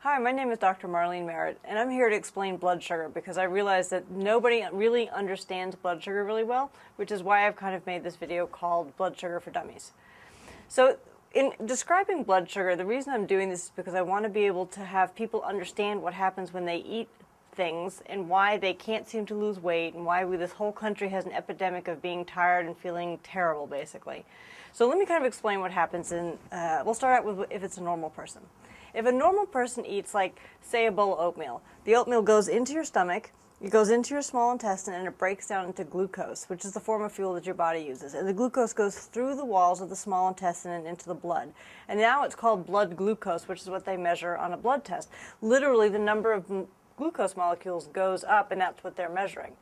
Hi, my name is Dr. Marlene Merritt, and I'm here to explain blood sugar because I realize that nobody really understands blood sugar really well, which is why I've kind of made this video called Blood Sugar for Dummies. So in describing blood sugar, the reason I'm doing this is because I want to be able to have people understand what happens when they eat things and why they can't seem to lose weight and why this whole country has an epidemic of being tired and feeling terrible, basically. So let me kind of explain what happens we'll start out with if it's a normal person. If a normal person eats, like, say, a bowl of oatmeal, the oatmeal goes into your stomach, it goes into your small intestine, and it breaks down into glucose, which is the form of fuel that your body uses. And the glucose goes through the walls of the small intestine and into the blood. And now it's called blood glucose, which is what they measure on a blood test. Literally, the number of glucose molecules goes up, and that's what they're measuring.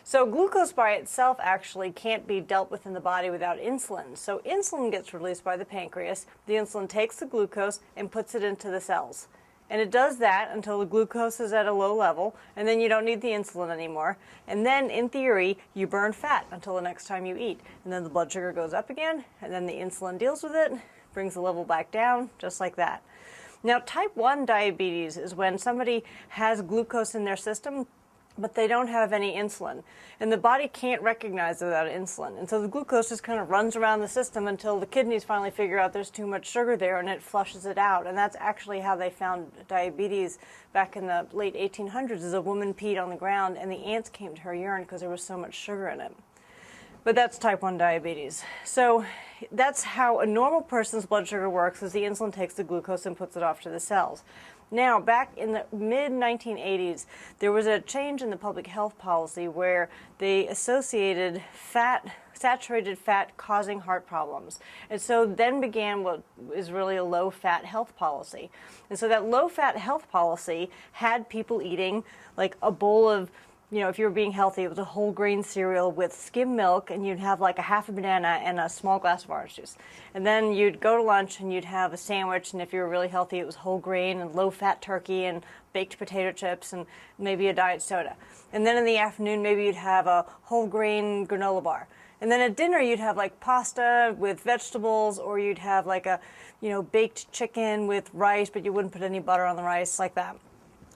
So glucose by itself actually can't be dealt with in the body without insulin. So insulin gets released by the pancreas. The insulin takes the glucose and puts it into the cells. And it does that until the glucose is at a low level, and then you don't need the insulin anymore. And then, in theory, you burn fat until the next time you eat. And then the blood sugar goes up again, and then the insulin deals with it, brings the level back down, just like that. Now, type 1 diabetes is when somebody has glucose in their system, but they don't have any insulin. And the body can't recognize it without insulin. And so the glucose just kind of runs around the system until the kidneys finally figure out there's too much sugar there and it flushes it out. And that's actually how they found diabetes back in the late 1800s, is a woman peed on the ground and the ants came to her urine because there was so much sugar in it. But that's type 1 diabetes. So that's how a normal person's blood sugar works, is the insulin takes the glucose and puts it off to the cells. Now, back in the mid-1980s, there was a change in the public health policy where they associated saturated fat causing heart problems. And so then began what is really a low-fat health policy. And so that low-fat health policy had people eating like a bowl of, if you were being healthy, it was a whole grain cereal with skim milk, and you'd have like a half a banana and a small glass of orange juice. And then you'd go to lunch and you'd have a sandwich, and if you were really healthy, it was whole grain and low-fat turkey and baked potato chips and maybe a diet soda. And then in the afternoon, maybe you'd have a whole grain granola bar. And then at dinner, you'd have like pasta with vegetables, or you'd have like a, baked chicken with rice, but you wouldn't put any butter on the rice, like that.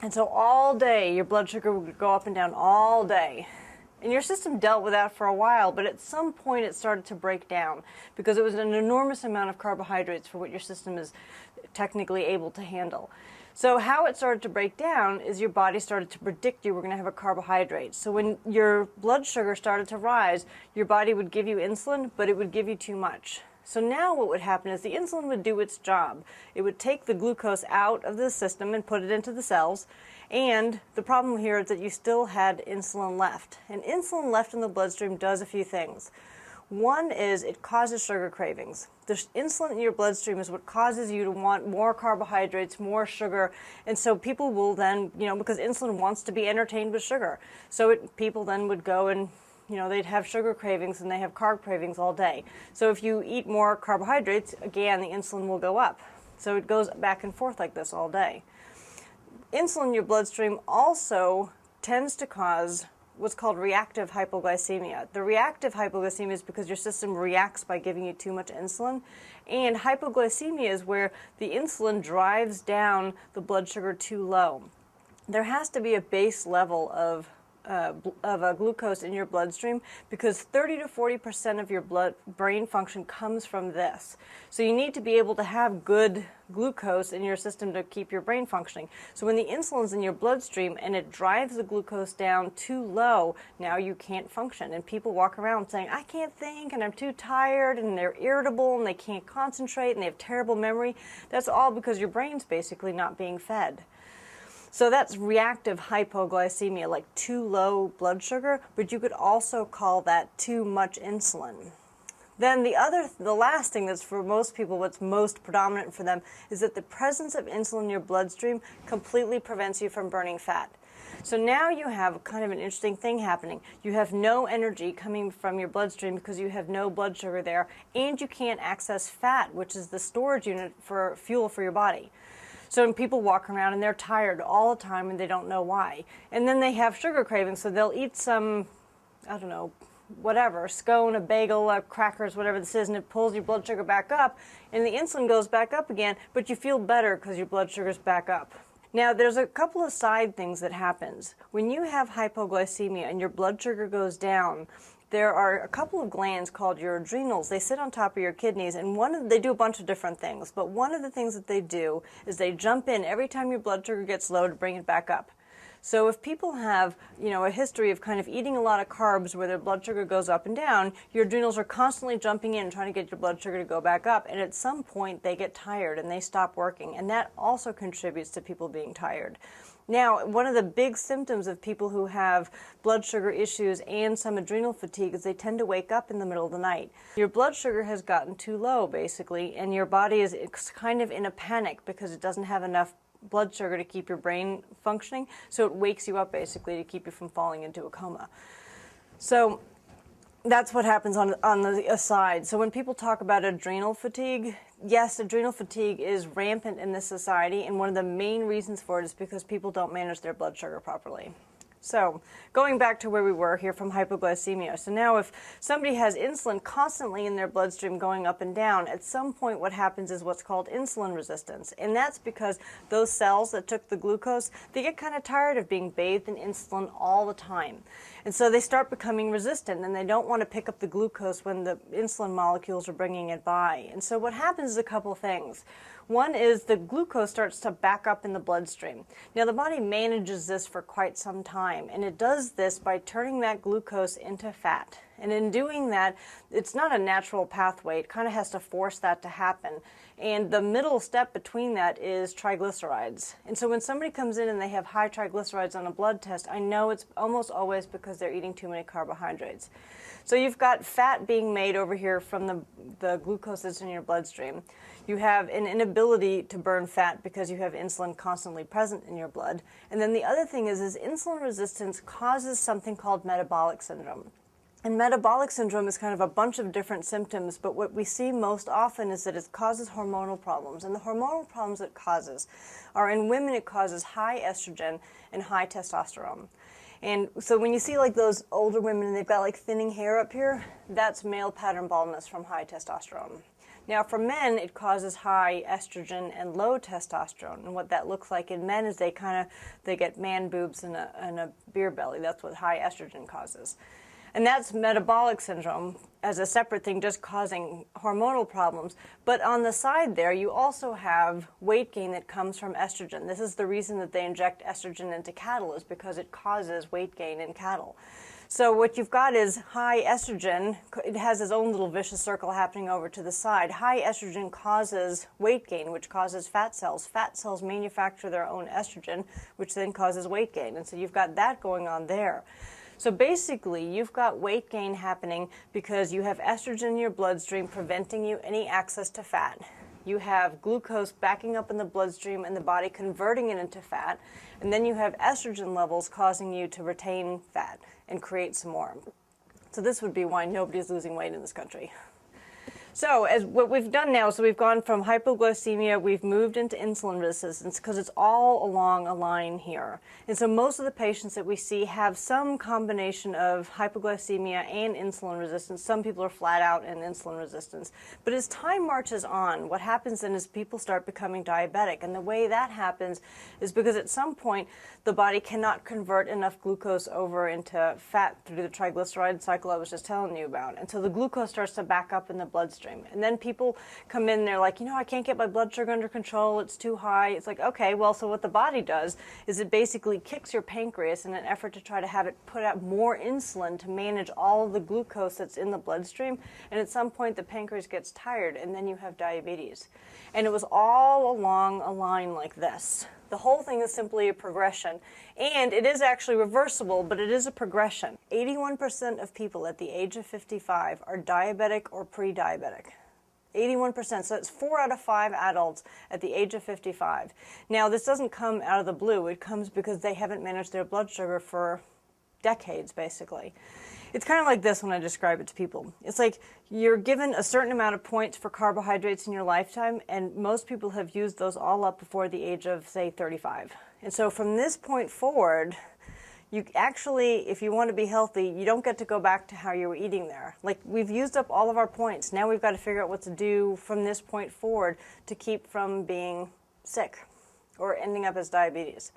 And so all day, your blood sugar would go up and down all day. And your system dealt with that for a while, but at some point it started to break down because it was an enormous amount of carbohydrates for what your system is technically able to handle. So how it started to break down is your body started to predict you were going to have a carbohydrate. So when your blood sugar started to rise, your body would give you insulin, but it would give you too much. So now what would happen is the insulin would do its job. It would take the glucose out of the system and put it into the cells. And the problem here is that you still had insulin left. And insulin left in the bloodstream does a few things. One is it causes sugar cravings. The insulin in your bloodstream is what causes you to want more carbohydrates, more sugar. And so people will then, because insulin wants to be entertained with sugar. So people then would go and they'd have sugar cravings and they have carb cravings all day. So if you eat more carbohydrates, again, the insulin will go up. So it goes back and forth like this all day. Insulin in your bloodstream also tends to cause what's called reactive hypoglycemia. The reactive hypoglycemia is because your system reacts by giving you too much insulin. And hypoglycemia is where the insulin drives down the blood sugar too low. There has to be a base level of glucose in your bloodstream because 30 to 40% of your brain function comes from this. So you need to be able to have good glucose in your system to keep your brain functioning. So when the insulin's in your bloodstream and it drives the glucose down too low, now you can't function. And people walk around saying, I can't think, and I'm too tired, and they're irritable, and they can't concentrate, and they have terrible memory. That's all because your brain's basically not being fed. So that's reactive hypoglycemia, like too low blood sugar, but you could also call that too much insulin. Then the last thing that's for most people, what's most predominant for them, is that the presence of insulin in your bloodstream completely prevents you from burning fat. So now you have kind of an interesting thing happening. You have no energy coming from your bloodstream because you have no blood sugar there, and you can't access fat, which is the storage unit for fuel for your body. So when people walk around and they're tired all the time and they don't know why. And then they have sugar cravings, so they'll eat some, whatever, scone, a bagel, crackers, whatever this is, and it pulls your blood sugar back up, and the insulin goes back up again, but you feel better because your blood sugar's back up. Now, there's a couple of side things that happens. When you have hypoglycemia and your blood sugar goes down, there are a couple of glands called your adrenals. They sit on top of your kidneys, and they do a bunch of different things. But one of the things that they do is they jump in every time your blood sugar gets low to bring it back up. So if people have, a history of kind of eating a lot of carbs where their blood sugar goes up and down, your adrenals are constantly jumping in trying to get your blood sugar to go back up, and at some point they get tired and they stop working, and that also contributes to people being tired. Now, one of the big symptoms of people who have blood sugar issues and some adrenal fatigue is they tend to wake up in the middle of the night. Your blood sugar has gotten too low, basically, and your body is kind of in a panic because it doesn't have enough blood sugar to keep your brain functioning, so it wakes you up basically to keep you from falling into a coma. So that's what happens on the aside. So when people talk about adrenal fatigue, yes, adrenal fatigue is rampant in this society, and one of the main reasons for it is because people don't manage their blood sugar properly. So going back to where we were here from hypoglycemia. So now if somebody has insulin constantly in their bloodstream going up and down, at some point what happens is what's called insulin resistance. And that's because those cells that took the glucose, they get kind of tired of being bathed in insulin all the time. And so they start becoming resistant, and they don't want to pick up the glucose when the insulin molecules are bringing it by. And so what happens is a couple things. One is the glucose starts to back up in the bloodstream. Now, the body manages this for quite some time, and it does this by turning that glucose into fat. And in doing that, it's not a natural pathway. It kind of has to force that to happen. And the middle step between that is triglycerides. And so when somebody comes in and they have high triglycerides on a blood test, I know it's almost always because they're eating too many carbohydrates. So you've got fat being made over here from the glucose that's in your bloodstream. You have an inability to burn fat because you have insulin constantly present in your blood. And then the other thing is insulin resistance causes something called metabolic syndrome. And metabolic syndrome is kind of a bunch of different symptoms, but what we see most often is that it causes hormonal problems. And the hormonal problems it causes are in women, it causes high estrogen and high testosterone. And so when you see like those older women and they've got like thinning hair up here, that's male pattern baldness from high testosterone. Now for men, it causes high estrogen and low testosterone. And what that looks like in men is they get man boobs and a beer belly. That's what high estrogen causes. And that's metabolic syndrome as a separate thing, just causing hormonal problems. But on the side there, you also have weight gain that comes from estrogen. This is the reason that they inject estrogen into cattle, is because it causes weight gain in cattle. So what you've got is high estrogen. It has its own little vicious circle happening over to the side. High estrogen causes weight gain, which causes fat cells. Fat cells manufacture their own estrogen, which then causes weight gain. And so you've got that going on there. So basically, you've got weight gain happening because you have estrogen in your bloodstream preventing you any access to fat. You have glucose backing up in the bloodstream and the body converting it into fat. And then you have estrogen levels causing you to retain fat and create some more. So this would be why nobody's losing weight in this country. So as what we've done now, so we've gone from hypoglycemia, we've moved into insulin resistance because it's all along a line here. And so most of the patients that we see have some combination of hypoglycemia and insulin resistance. Some people are flat out in insulin resistance. But as time marches on, what happens then is people start becoming diabetic. And the way that happens is because at some point the body cannot convert enough glucose over into fat through the triglyceride cycle I was just telling you about. And so the glucose starts to back up in the bloodstream. And then people come in, they're like, I can't get my blood sugar under control, it's too high. It's like, okay, well, so what the body does is it basically kicks your pancreas in an effort to try to have it put out more insulin to manage all of the glucose that's in the bloodstream. And at some point, the pancreas gets tired, and then you have diabetes. And it was all along a line like this. The whole thing is simply a progression, and it is actually reversible, but it is a progression. 81% of people at the age of 55 are diabetic or pre-diabetic. 81%, so that's 4 out of 5 adults at the age of 55. Now, this doesn't come out of the blue. It comes because they haven't managed their blood sugar for decades, basically. It's kind of like this when I describe it to people. It's like you're given a certain amount of points for carbohydrates in your lifetime, and most people have used those all up before the age of, say, 35. And so from this point forward, you actually, if you want to be healthy, you don't get to go back to how you were eating there. Like, we've used up all of our points. Now we've got to figure out what to do from this point forward to keep from being sick or ending up as diabetes.